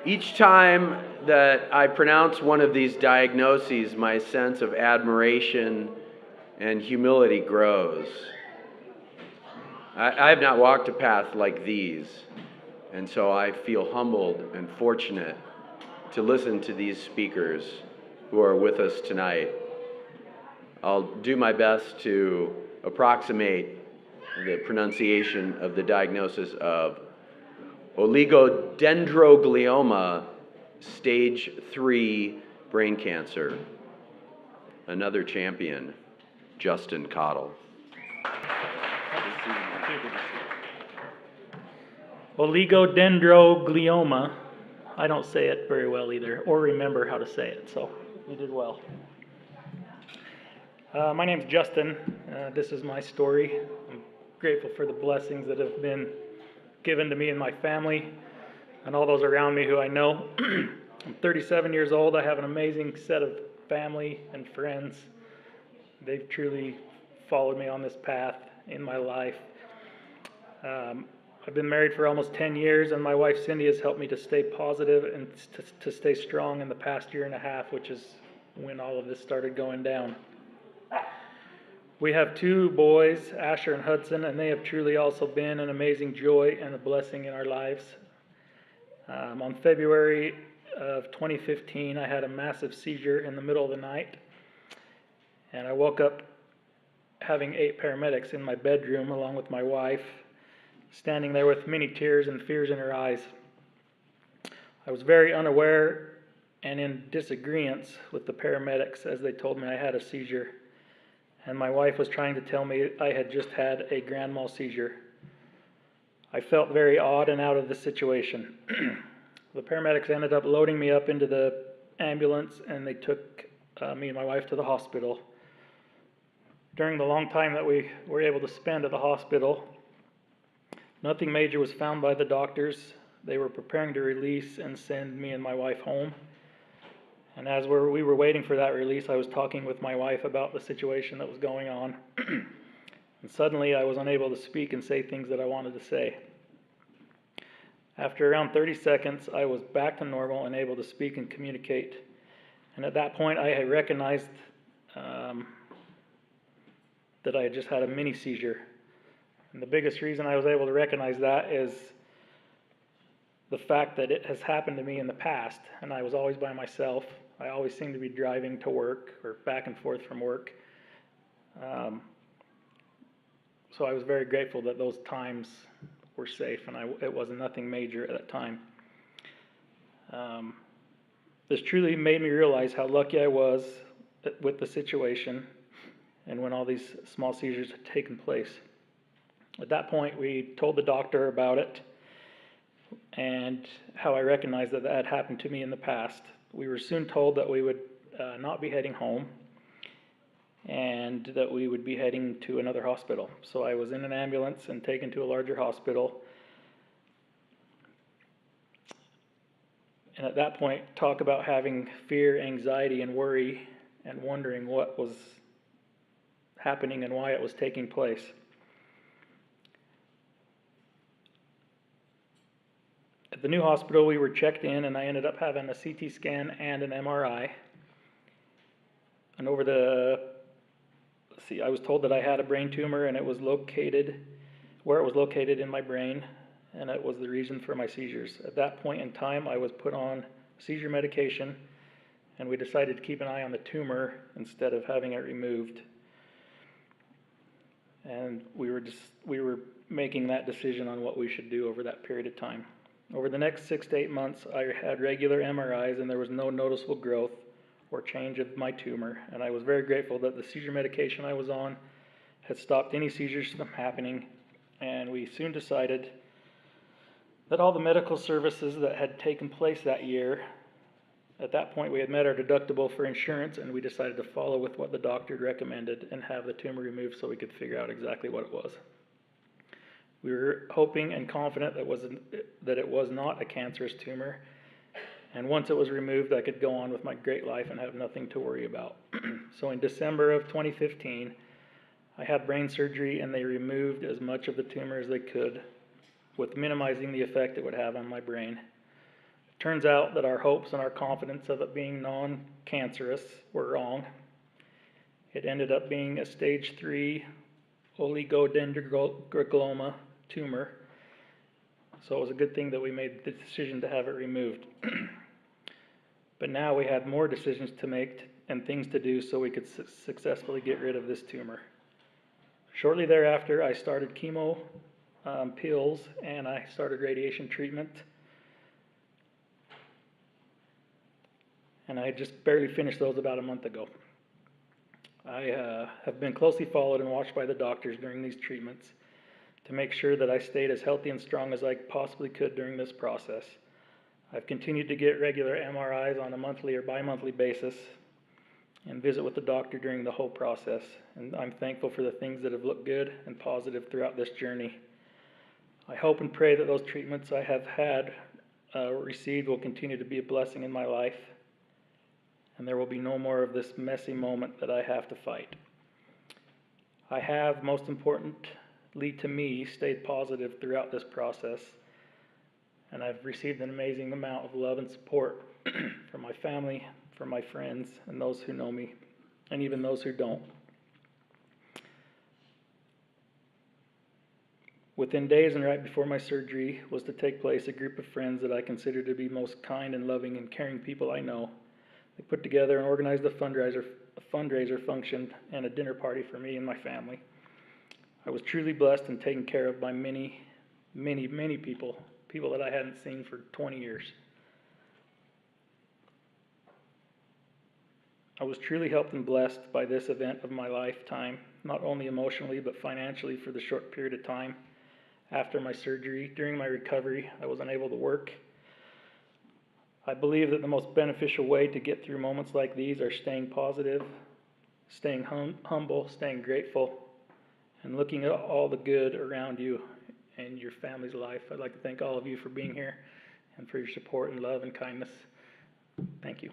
Each time that I pronounce one of these diagnoses, my sense of admiration and humility grows. I have not walked a path like these, and so I feel humbled and fortunate to listen to these speakers who are with us tonight. I'll do my best to approximate the pronunciation of the diagnosis of Oligodendroglioma, stage 3 brain cancer. Another champion, Justin Cottle. Oligodendroglioma. I don't say it very well either, or remember how to say it, so you did well. My name's Justin. This is my story. I'm grateful for the blessings that have been given to me and my family and all those around me who I know. I'm 37 years old. I have an amazing set of family and friends. They've truly followed me on this path in my life. I've been married for almost 10 years, and my wife Cindy has helped me to stay positive and to stay strong in the past year and a half, which is when all of this started going down. We have 2 boys, Asher and Hudson, and they have truly also been an amazing joy and a blessing in our lives. On February of 2015, I had a massive seizure in the middle of the night, and I woke up having 8 paramedics in my bedroom along with my wife, standing there with many tears and fears in her eyes. I was very unaware and in disagreement with the paramedics as they told me I had a seizure, and my wife was trying to tell me I had just had a grand mal seizure. I felt very odd and out of the situation. The paramedics ended up loading me up into the ambulance, and they took me and my wife to the hospital. During the long time that we were able to spend at the hospital, nothing major was found by the doctors. They were preparing to release and send me and my wife home. And as we were waiting for that release, I was talking with my wife about the situation that was going on. And suddenly I was unable to speak and say things that I wanted to say. After around 30 seconds, I was back to normal and able to speak and communicate. And at that point, I had recognized that I had just had a mini seizure. And the biggest reason I was able to recognize that is the fact that it has happened to me in the past, and I was always by myself. I always seemed to be driving to work or back and forth from work. So I was very grateful that those times were safe, and it wasn't nothing major at that time. This truly made me realize how lucky I was with the situation and when all these small seizures had taken place. At that point, we told the doctor about it and how I recognized that had happened to me in the past. We were soon told that we would not be heading home and that we would be heading to another hospital. So I was in an ambulance and taken to a larger hospital. And at that point, talk about having fear, anxiety, and worry and wondering what was happening and why it was taking place. At the new hospital, we were checked in, and I ended up having a CT scan and an MRI. And I was told that I had a brain tumor, and it was located in my brain, and it was the reason for my seizures. At that point in time, I was put on seizure medication, and we decided to keep an eye on the tumor instead of having it removed. And we were making that decision on what we should do over that period of time. Over the next 6 to 8 months, I had regular MRIs, and there was no noticeable growth or change of my tumor. And I was very grateful that the seizure medication I was on had stopped any seizures from happening. And we soon decided that all the medical services that had taken place that year, at that point we had met our deductible for insurance, and we decided to follow with what the doctor recommended and have the tumor removed so we could figure out exactly what it was. We were hoping and confident that it was not a cancerous tumor, and once it was removed, I could go on with my great life and have nothing to worry about. So in December of 2015, I had brain surgery, and they removed as much of the tumor as they could, with minimizing the effect it would have on my brain. Turns out that our hopes and our confidence of it being non-cancerous were wrong. It ended up being a stage 3 Oligodendroglioma tumor. So it was a good thing that we made the decision to have it removed. But now we had more decisions to make and things to do so we could successfully get rid of this tumor. Shortly thereafter, I started chemo pills and I started radiation treatment. And I just barely finished those about a month ago. I have been closely followed and watched by the doctors during these treatments to make sure that I stayed as healthy and strong as I possibly could during this process. I've continued to get regular MRIs on a monthly or bi-monthly basis and visit with the doctor during the whole process. And I'm thankful for the things that have looked good and positive throughout this journey. I hope and pray that those treatments I have had received will continue to be a blessing in my life, and there will be no more of this messy moment that I have to fight. I have, most importantly to me, stayed positive throughout this process, and I've received an amazing amount of love and support from my family, from my friends, and those who know me, and even those who don't. Within days and right before my surgery was to take place, a group of friends that I consider to be most kind and loving and caring people I know, they put together and organized a fundraiser function and a dinner party for me and my family. I was truly blessed and taken care of by many people that I hadn't seen for 20 years. I was truly helped and blessed by this event of my lifetime, not only emotionally but financially for the short period of time after my surgery. During my recovery, I was unable to work. I believe that the most beneficial way to get through moments like these are staying positive, staying humble, staying grateful, and looking at all the good around you and your family's life. I'd like to thank all of you for being here and for your support and love and kindness. Thank you.